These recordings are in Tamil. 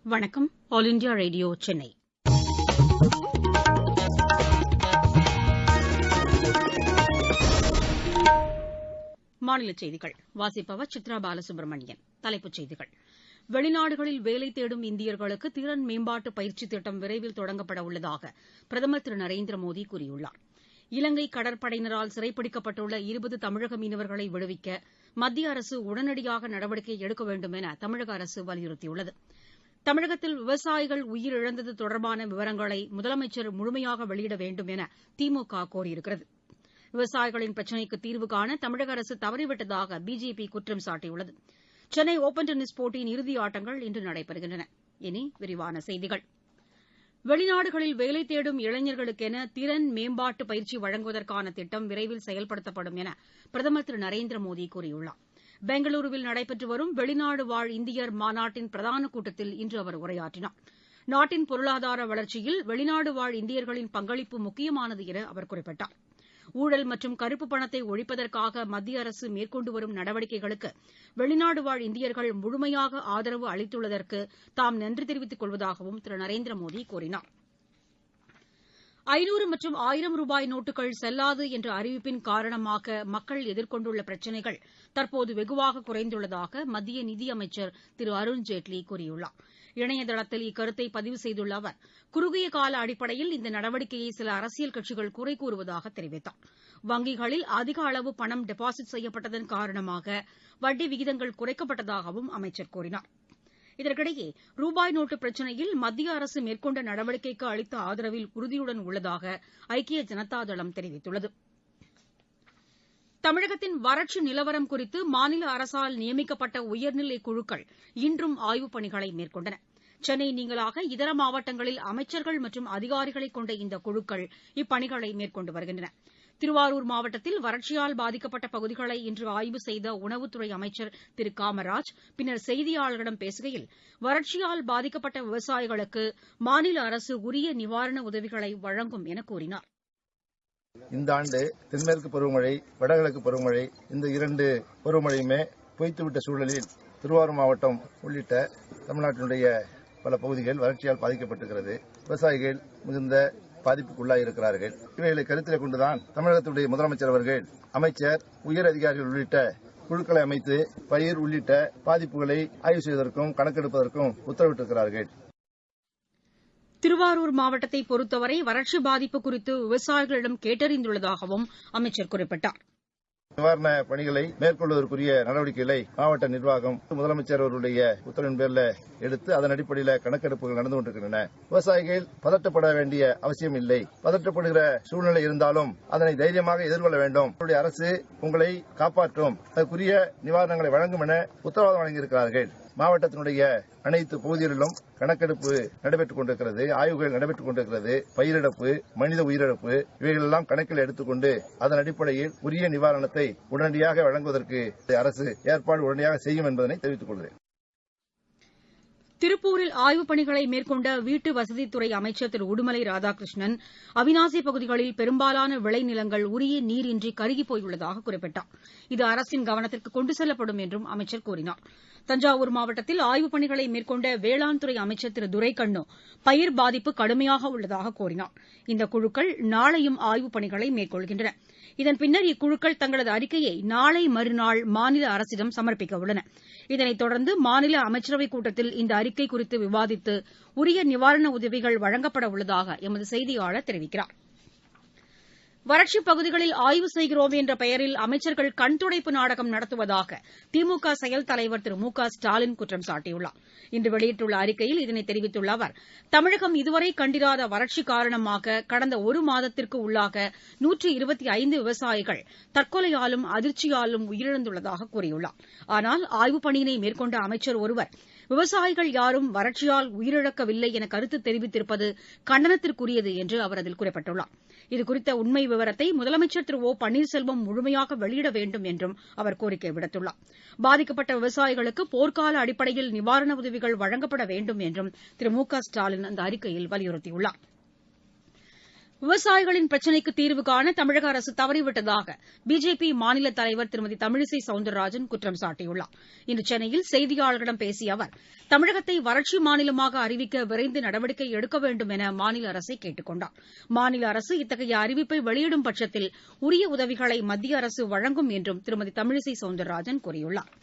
வணக்கம். All India radio Chennai. மாநிலச் செய்திகள் வாசிப்பவர் சித்ரா பாலசுப்ரமணியன். தலைப்புச் செய்திகள்: வெளிநாடுகளில் வேலை தேடும் இந்தியர்களுக்கு திறன் மேம்பாட்டு பயிற்சி திட்டம் விரைவில் தொடங்கப்பட உள்ளதாக பிரதமர் திரு நரேந்திர மோடி கூறியுள்ளார். இலங்கை கடற்படையினரால் சிறைப்பிடிக்கப்பட்டுள்ள 20 தமிழக மீனவர்களை விடுவிக்க மத்திய அரசு உடனடியாக நடவடிக்கை எடுக்க வேண்டும் என தமிழக அரசு வலியுறுத்தியுள்ளது. தமிழகத்தில் விவசாயிகள் உயிரிழந்தது தொடர்பான விவரங்களை முதலமைச்சர் முழுமையாக வெளியிட வேண்டும் என திமுக கோரியுள்ளது. விவசாயிகளின் பிரச்சினைக்கு தீர்வு காண தமிழக அரசு தவறிவிட்டதாக பிஜேபி குற்றம் சாட்டியுள்ளது. சென்னை ஒப்பன் டென்னிஸ் போட்டியின் இறுதி ஆட்டங்கள் இன்று நடைபெறுகின்றன. இனி விரிவான செய்திகள். வெளிநாடுகளில் வேலை தேடும் இளைஞர்களுக்கென திறன் மேம்பாட்டு பயிற்சி வழங்குவதற்கான திட்டம் விரைவில் செயல்படுத்தப்படும் என பிரதமர் திரு நரேந்திர மோடி கூறியுள்ளார். பெங்களூருவில் நடைபெற்று வரும் வெளிநாடு வாழ் இந்தியர் மாநாட்டின் பிரதான கூட்டத்தில் இன்று அவர் உரையாற்றினார். நாட்டின் பொருளாதார வளர்ச்சியில் வெளிநாடு வாழ் இந்தியர்களின் பங்களிப்பு முக்கியமானது என அவர் குறிப்பிட்டார். ஊழல் மற்றும் கருப்பு பணத்தை ஒழிப்பதற்காக மத்திய அரசு மேற்கொண்டு வரும் நடவடிக்கைகளுக்கு வெளிநாடு வாழ் இந்தியர்கள் முழுமையாக ஆதரவு அளித்துள்ளதற்கு தாம் நன்றி தெரிவித்துக் கொள்வதாகவும் திரு நரேந்திர மோடி கூறினார். 500 மற்றும் 1000 ரூபாய் நோட்டுகள் செல்லாது என்ற அறிவிப்பின் காரணமாக மக்கள் எதிர்கொண்டுள்ள பிரச்சினைகள் தற்போது வெகுவாக குறைந்துள்ளதாக மத்திய நிதியமைச்சர் திரு அருண்ஜேட்லி கூறியுள்ளார். இணையதளத்தில் இக்கருத்தை பதிவு செய்துள்ள அவர், குறுகிய கால அடிப்படையில் இந்த நடவடிக்கையை சில அரசியல் கட்சிகள் குறை கூறுவதாக தெரிவித்தார். வங்கிகளில் அதிக அளவு பணம் டெபாசிட் செய்யப்பட்டதன் காரணமாக வட்டி விகிதங்கள் குறைக்கப்பட்டதாகவும் அமைச்சர் கூறினார். இதற்கிடையே ரூபாய் நோட்டு பிரச்சினையில் மத்திய அரசு மேற்கொண்ட நடவடிக்கைக்கு அளித்த ஆதரவில் உறுதியுடன் உள்ளதாக ஐக்கிய ஜனதாதளம் தெரிவித்துள்ளது. தமிழகத்தின் வறட்சி நிலவரம் குறித்து மாநில அரசால் நியமிக்கப்பட்ட உயர்நிலைக் குழுக்கள் இன்றும் ஆய்வுப் பணிகளை மேற்கொண்டன. சென்னை நீங்கலாக இதர மாவட்டங்களில் அமைச்சர்கள் மற்றும் அதிகாரிகளை கொண்ட இந்த குழுக்கள் இப்பணிகளை மேற்கொண்டு வருகின்றன. திருவாரூர் மாவட்டத்தில் வறட்சியால் பாதிக்கப்பட்ட பகுதிகளை இன்று ஆய்வு செய்த உணவுத்துறை அமைச்சர் திரு காமராஜ் பின்னர் செய்தியாளர்களிடம் பேசுகையில், வறட்சியால் பாதிக்கப்பட்ட விவசாயிகளுக்கு மாநில அரசு உரிய நிவாரண உதவிகளை வழங்கும் என கூறினார். இந்த ஆண்டு தென்மேற்கு பருவமழை, வடகிழக்கு பருவமழை, இந்த 2 பருவமழையுமே பொய்த்துவிட்ட சூழலில் திருவாரூர் மாவட்டம் உள்ளிட்ட தமிழ்நாட்டினுடைய பல பகுதிகள் வறட்சியால் பாதிக்கப்பட்டிருக்கிறது. விவசாயிகள் மிகுந்த பாதிப்புக்குள்ளாயிருக்கிறார்கள். இவைகளை கருத்தில் கொண்டுதான் தமிழகத்துடைய முதலமைச்சர் அவர்கள் அமைச்சர், உயர் அதிகாரிகள் உள்ளிட்ட குழுக்களை அமைத்து பயிர் உள்ளிட்ட பாதிப்புகளை ஆய்வு செய்வதற்கும் கணக்கெடுப்பதற்கும் உத்தரவிட்டிருக்கிறார்கள். திருவாரூர் மாவட்டத்தை பொறுத்தவரை வறட்சி பாதிப்பு குறித்து விவசாயிகளிடம் கேட்டறிந்துள்ளதாகவும் அமைச்சர் குறிப்பிட்டார். நிவாரண பணிகளை மேற்கொள்வதற்குரிய நடவடிக்கைகளை மாவட்ட நிர்வாகம் முதலமைச்சர் அவருடைய உத்தரவின் பேரில் எடுத்து அதன் அடிப்படையில் கணக்கெடுப்புகள் நடந்து கொண்டிருக்கின்றன. விவசாயிகள் பதட்டப்பட வேண்டிய அவசியம் இல்லை. பதட்டப்படுகிற சூழ்நிலை இருந்தாலும் அதனை தைரியமாக எதிர்கொள்ள வேண்டும். அரசு உங்களை காப்பாற்றும், அதற்குரிய நிவாரணங்களை வழங்கும் என உத்தரவாதம் வழங்கியிருக்கிறார்கள். மாவட்டத்தினுடைய அனைத்து பகுதிகளிலும் கணக்கெடுப்பு நடைபெற்றுக் கொண்டிருக்கிறது, ஆய்வுகள் நடைபெற்றுக் கொண்டிருக்கிறது. பயிரிழப்பு, மனித உயிரிழப்பு இவைகளெல்லாம் கணக்கில் எடுத்துக்கொண்டு அதன் அடிப்படையில் உரிய நிவாரணத்தை உடனடியாக வழங்குவதற்கு அரசு ஏற்பாடு உடனடியாக செய்யும் என்பதனை தெரிவித்துக் கொள்கிறேன். திருப்பூரில் ஆய்வுப் பணிகளை மேற்கொண்ட வீட்டு வசதித்துறை அமைச்சர் திரு உடுமலை ராதாகிருஷ்ணன், அவிநாசி பகுதிகளில் பெரும்பாலான விளைநிலங்கள் உரிய நீரின்றி கருகிப் போயுள்ளதாக குறிப்பிட்டார். இது அரசின் கவனத்திற்கு கொண்டு செல்லப்படும் என்றும் அமைச்சர் கூறினார். தஞ்சாவூர் மாவட்டத்தில் ஆய்வுப் பணிகளை மேற்கொண்ட வேளாண் துறை அமைச்சர் திரு துரைக்கண்ணு, பயிர் பாதிப்பு கடுமையாக உள்ளதாக கூறினார். இந்த குழுக்கள் நாளையும் ஆய்வுப் பணிகளை மேற்கொள்கின்றன. இதன் பின்னர் இக்குழுக்கள் தங்களது அறிக்கையை நாளை மறுநாள் மாநில அரசிடம் சமர்ப்பிக்க உள்ளன. இதனைத் தொடர்ந்து மாநில அமைச்சரவைக் கூட்டத்தில் இந்த அறிக்கை குறித்து விவாதித்து உரிய நிவாரண உதவிகள் வழங்கப்பட உள்ளதாக எமது செய்தியாளர் தெரிவிக்கிறார். வறட்சிப் பகுதிகளில் ஆய்வு செய்கிறோம் என்ற பெயரில் அமைச்சர்கள் கண்துடைப்பு நாடகம் நடத்துவதாக திமுக செயல் தலைவர் திரு மு.க. ஸ்டாலின் குற்றம் சாட்டியுள்ளார். இன்று வெளியிட்டுள்ள அறிக்கையில் இதனை தெரிவித்துள்ள அவர், தமிழகம் இதுவரை கண்டிராத வறட்சி காரணமாக கடந்த 1 மாதத்திற்கு உள்ளாக 125 விவசாயிகள் தற்கொலையாலும் அதிர்ச்சியாலும் உயிரிழந்துள்ளதாக கூறியுள்ளார். ஆனால் ஆய்வுப் பணியினை மேற்கொண்ட அமைச்சர் ஒருவர், விவசாயிகள் யாரும் வறட்சியால் உயிரிழக்கவில்லை என கருத்து தெரிவித்திருப்பது கண்டனத்திற்குரியது என்று அவர் அதில் குறிப்பிட்டுள்ளார். இதுகுறித்த உண்மை விவரத்தை முதலமைச்சர் திரு ஓ பன்னீர்செல்வம் முழுமையாக வெளியிட வேண்டும் என்றும் அவர் கோரிக்கை விடுத்துள்ளார். பாதிக்கப்பட்ட விவசாயிகளுக்கு போர்க்கால அடிப்படையில் நிவாரண உதவிகள் வழங்கப்பட வேண்டும் என்றும் திரு மு.க. ஸ்டாலின் அந்த அறிக்கையில் வலியுறுத்தியுள்ளார். விவசாயிகளின் பிரச்சினைக்கு தீர்வு காண தமிழக அரசு தவறிவிட்டதாக பிஜேபி மாநில தலைவர் திருமதி தமிழிசை சவுந்தரராஜன் குற்றம் சாட்டியுள்ளார். இன்று சென்னையில் செய்தியாளர்களிடம் பேசிய அவர், தமிழகத்தை வறட்சி மாநிலமாக அறிவிக்க விரைந்து நடவடிக்கை எடுக்க வேண்டும் என மாநில அரசை கேட்டுக் கொண்டார். மாநில அரசு இத்தகைய அறிவிப்பை வெளியிடும் பட்சத்தில் உரிய உதவிகளை மத்திய அரசு வழங்கும் என்றும் திருமதி தமிழிசை சவுந்தரராஜன் கூறியுள்ளார்.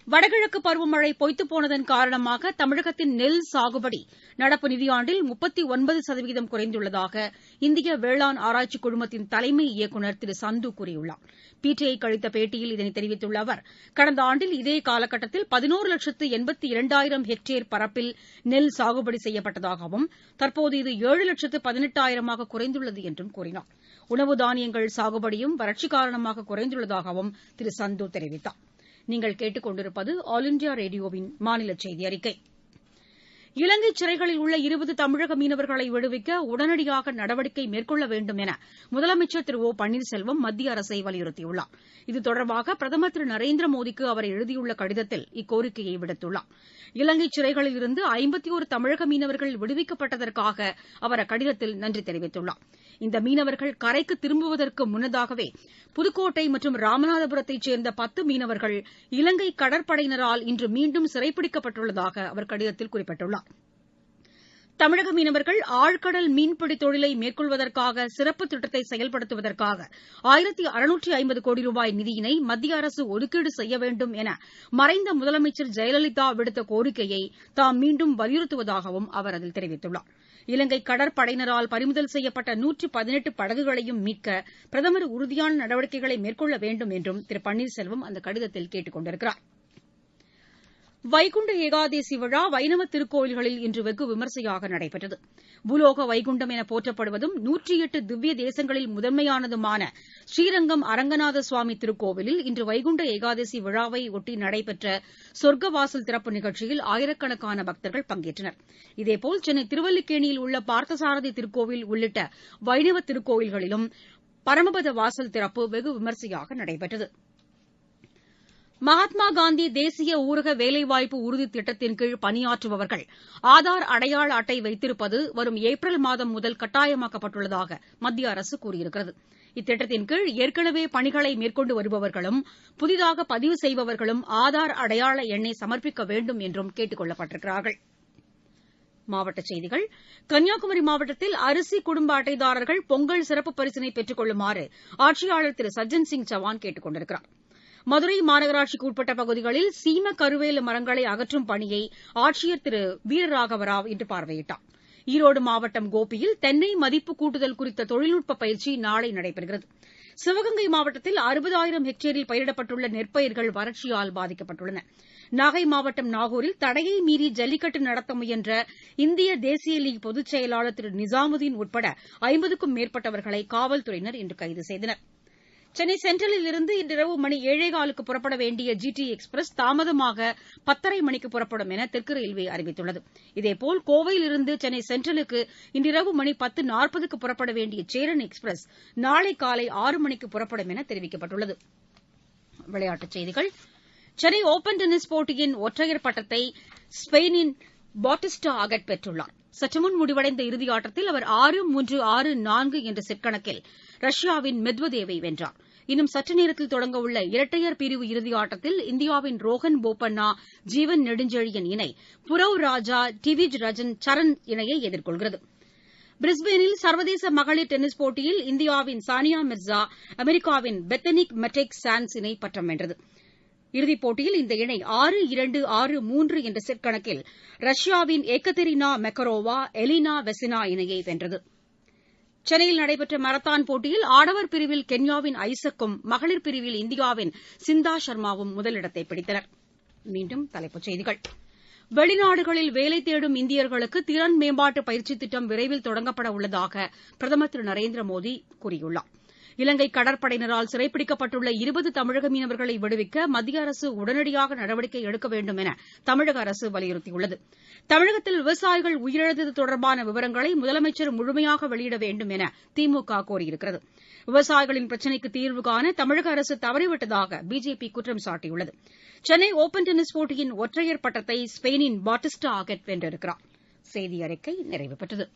வடகிழக்கு பருவமழை பொய்த்துப் காரணமாக தமிழகத்தின் நெல் சாகுபடி நடப்பு நிதியாண்டில் 39% குறைந்துள்ளதாக இந்திய வேளாண் ஆராய்ச்சிக் குழுமத்தின் தலைமை இயக்குநர் திரு சந்து கூறியுள்ளார். பிடிஐக்கு அளித்த பேட்டியில் இதனை தெரிவித்துள்ள அவர், கடந்த ஆண்டில் இதே காலகட்டத்தில் 11,82,000 ஹெக்டேர் பரப்பில் நெல் சாகுபடி செய்யப்பட்டதாகவும் தற்போது இது 7,18,000 குறைந்துள்ளது என்றும் கூறினார். உணவு தானியங்கள் சாகுபடியும் வறட்சி காரணமாக குறைந்துள்ளதாகவும் திரு சந்து தெரிவித்தார். நீங்கள் கேட்டுக் கொண்டிருப்பது ஆல் இண்டியா ரேடியோவின் மாநில செய்தி அறிக்கை. இலங்கை சிறைகளில் உள்ள 20 தமிழக மீனவர்களை விடுவிக்க உடனடியாக நடவடிக்கை மேற்கொள்ள வேண்டும் என முதலமைச்சர் திரு ஓ பன்னீர்செல்வம் மத்திய அரசை வலியுறுத்தியுள்ளார். இது தொடர்பாக பிரதமர் திரு நரேந்திர மோடிக்கு அவர் எழுதியுள்ள கடிதத்தில் இக்கோரிக்கையை விடுத்துள்ளார். இலங்கை சிறைகளில் இருந்து 51 தமிழக மீனவர்கள் விடுவிக்கப்பட்டதற்காக அவர் அக்கடிதத்தில் நன்றி தெரிவித்துள்ளார். இந்த மீனவர்கள் கரைக்கு திரும்புவதற்கு முன்னதாகவே புதுக்கோட்டை மற்றும் ராமநாதபுரத்தைச் சேர்ந்த 10 மீனவர்கள் இலங்கை கடற்படையினரால் இன்று மீண்டும் சிறைப்பிடிக்கப்பட்டுள்ளதாக அவர் கடிதத்தில் குறிப்பிட்டுள்ளார். தமிழக மீனவர்கள் ஆழ்கடல் மீன்பிடித் தொழிலை மேற்கொள்வதற்காக சிறப்பு திட்டத்தை செயல்படுத்துவதற்காக 1,650 கோடி ரூபாய் நிதியினை மத்திய அரசு ஒதுக்கீடு செய்ய வேண்டும் என மறைந்த முதலமைச்சர் ஜெயலலிதா விடுத்த கோரிக்கையை தாம் மீண்டும் வலியுறுத்துவதாகவும் அவர் அதில் தெரிவித்துள்ளார். இலங்கை கடற்படையினரால் பறிமுதல் செய்யப்பட்ட 118 படகுகளையும் மீட்க பிரதமர் உறுதியான நடவடிக்கைகளை மேற்கொள்ள வேண்டும் என்றும் திரு பன்னீர்செல்வம் அந்த கடிதத்தில் கேட்டுக் கொண்டிருக்கிறார். வைகுண்ட ஏகாதசி விழா வைணவ திருக்கோயில்களில் இன்று வெகு விமரிசையாக நடைபெற்றது. பூலோக வைகுண்டம் என போற்றப்படுவதும் 108 திவ்ய தேசங்களில் முதன்மையானதுமான ஸ்ரீரங்கம் அரங்கநாத சுவாமி திருக்கோவிலில் இன்று வைகுண்ட ஏகாதசி விழாவை ஒட்டி நடைபெற்ற சொர்க்கவாசல் திறப்பு நிகழ்ச்சியில் ஆயிரக்கணக்கான பக்தர்கள் பங்கேற்றனர். இதேபோல் சென்னை திருவல்லிக்கேணியில் உள்ள பார்த்தசாரதி திருக்கோவில் உள்ளிட்ட வைணவ திருக்கோயில்களிலும் பரமபத வாசல் திறப்பு வெகு விமரிசையாக நடைபெற்றது. மகாத்மா காந்தி தேசிய ஊரக வேலைவாய்ப்பு உறுதித் திட்டத்தின் கீழ் பணியாற்றுபவர்கள் ஆதார் அடையாள அட்டை வைத்திருப்பது வரும் ஏப்ரல் மாதம் முதல் கட்டாயமாக்கப்பட்டுள்ளதாக மத்திய அரசு கூறியிருக்கிறது. இத்திட்டத்தின் கீழ் ஏற்கனவே பணிகளை மேற்கொண்டு வருபவர்களும் புதிதாக பதிவு செய்பவர்களும் ஆதார் அடையாள எண்ணை சமர்ப்பிக்க வேண்டும் என்றும் கேட்டுக் கொள்ளப்பட்டிருக்கிறார்கள். மாவட்டச் செய்திகள். கன்னியாகுமரி மாவட்டத்தில் அரிசி குடும்ப அட்டைதாரர்கள் பொங்கல் சிறப்பு பரிசினை பெற்றுக் கொள்ளுமாறு ஆட்சியாளர் திரு சஜ்ஜன் சிங் சவான் கேட்டுக் கொண்டிருக்கிறார். மதுரை மாநகராட்சிக்கு உட்பட்ட பகுதிகளில் சீம கருவேல மரங்களை அகற்றும் பணியை ஆட்சியர் திரு வீரராகவராவ் இன்று பார்வையிட்டார். ஈரோடு மாவட்டம் கோபியில் தென்னை மதிப்பு கூட்டுதல் குறித்த தொழில்நுட்ப பயிற்சி நாளை நடைபெறுகிறது. சிவகங்கை மாவட்டத்தில் 60,000 ஹெக்டேரில் பயிரிடப்பட்டுள்ள நெற்பயிர்கள் வறட்சியால் பாதிக்கப்பட்டுள்ளன. நாகை மாவட்டம் நாகூரில் தடையை மீறி ஜல்லிக்கட்டு நடத்த முயன்ற இந்திய தேசிய லீக் பொதுச் செயலாளர் திரு நிசாமுதீன் உட்பட 50க்கும் மேற்பட்டவர்களை காவல்துறையினர் இன்று கைது செய்தனர். சென்னை சென்ட்ரலில் இருந்து இன்றிரவு மணி 7:15க்கு புறப்பட வேண்டிய ஜிடி எக்ஸ்பிரஸ் தாமதமாக 10:30 மணிக்கு புறப்படும் என தெற்கு ரயில்வே அறிவித்துள்ளது. இதேபோல் கோவையிலிருந்து சென்னை சென்ட்ரலுக்கு இன்றிரவு மணி 10:40க்கு புறப்பட வேண்டிய சேரன் எக்ஸ்பிரஸ் நாளை காலை 6 மணிக்கு புறப்படும் என தெரிவிக்கப்பட்டுள்ளது. விளையாட்டுச் செய்திகள். சென்னை ஒபன் டென்னிஸ் போட்டியின் ஒற்றையர் பட்டத்தை ஸ்பெயினின் பாட்டிஸ்டா அகட் பெற்றுள்ளார். சற்றுமுன் முடிவடைந்த இறுதியாட்டத்தில் அவர் 6-3, 6-4 என்ற செட் கணக்கில் ரஷ்யாவின் மெத்வதேவை வென்றார். இன்னும் சற்று நேரத்தில் தொடங்கவுள்ள இரட்டையர் பிரிவு இறுதியாட்டத்தில் இந்தியாவின் ரோஹன் போபண்ணா ஜீவன் நெடுஞ்செழியன் இணை புரவ் ராஜா டிவிஜ் ரஜன் சரண் இணையை எதிர்கொள்கிறது. பிரிஸ்பேனில் சர்வதேச மகளிர் டென்னிஸ் போட்டியில் இந்தியாவின் சானியா மிர்சா அமெரிக்காவின் பெத்தனிக் மெட்டெக் சான்ஸ் இணை பட்டம் வென்றது. இறுதிப் போட்டியில் இந்த இணை 6-2, 6-3 என்ற செட் கணக்கில் ரஷ்யாவின் ஏகதெரினா மெக்கரோவா எலினா வெசினா இணையை வென்றது. சென்னையில் நடைபெற்ற மாரத்தான் போட்டியில் ஆடவர் பிரிவில் கென்யாவின் ஐசக்கும் மகளிர் பிரிவில் இந்தியாவின் சிந்தா சர்மாவும் முதலிடத்தை பிடித்தனர். மீண்டும் தலைப்புச் செய்திகள். வெளிநாடுகளில் வேலை தேடும் இந்தியர்களுக்கு திறன் மேம்பாட்டு பயிற்சித் திட்டம் விரைவில் தொடங்கப்பட உள்ளதாக பிரதமர் திரு நரேந்திர மோடி கூறியுள்ளார். இலங்கை கடற்படையினரால் சிறைப்பிடிக்கப்பட்டுள்ள 20 தமிழக மீனவர்களை விடுவிக்க மத்திய அரசு உடனடியாக நடவடிக்கை எடுக்க வேண்டும் என தமிழக அரசு வலியுறுத்தியுள்ளது. தமிழகத்தில் விவசாயிகள் உயிரிழந்தது தொடர்பான விவரங்களை முதலமைச்சர் முழுமையாக வெளியிட வேண்டும் என திமுக கோரியிருக்கிறது. விவசாயிகளின் பிரச்சினைக்கு தீர்வு காண தமிழக அரசு தவறிவிட்டதாக பிஜேபி குற்றம் சாட்டியுள்ளது. சென்னை ஒபன் டென்னிஸ் போட்டியின் ஒற்றையர் பட்டத்தை ஸ்பெயினின் பாட்டிஸ்டா அகட் வென்றிருக்கிறார். செய்தி அறிக்கை நிறைவு பெற்றது.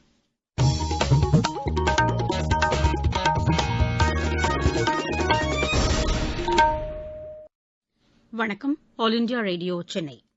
வணக்கம். All India radio, Chennai.